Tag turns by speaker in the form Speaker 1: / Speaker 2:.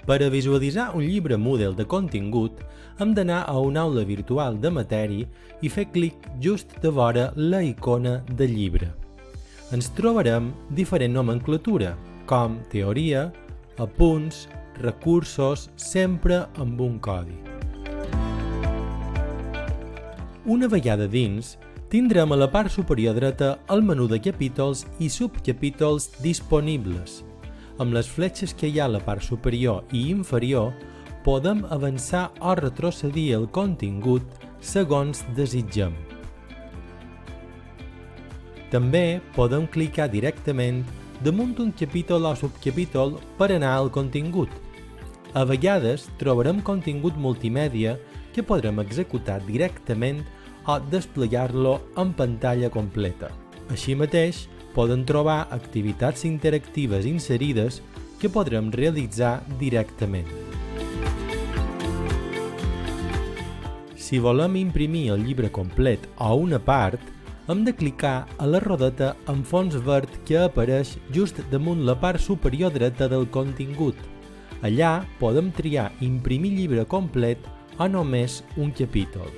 Speaker 1: Per a visualitzar un llibre Moodle de contingut, hem d'anar a una aula virtual de matèria i fer clic just de vora la icona de llibre. Ens trobarem diferent nomenclatura, com teoria, apunts, recursos, sempre amb un codi. Una vegada dins, tindrem a la part superior dreta el menú de capítols i subcapítols disponibles. Amb les fletxes que hi ha a la part superior i inferior, podem avançar o retrocedir el contingut segons desitgem. També podem clicar directament damunt un capítol o subcapítol per anar al contingut. A vegades trobarem contingut multimèdia que podrem executar directament o desplegar-lo en pantalla completa. Així mateix, poden trobar activitats interactives inserides que podrem realitzar directament. Si volem imprimir el llibre complet o una part, hem de clicar a la rodeta amb fons verd que apareix just damunt la part superior dreta del contingut. Allà podem triar imprimir llibre complet o només un capítol.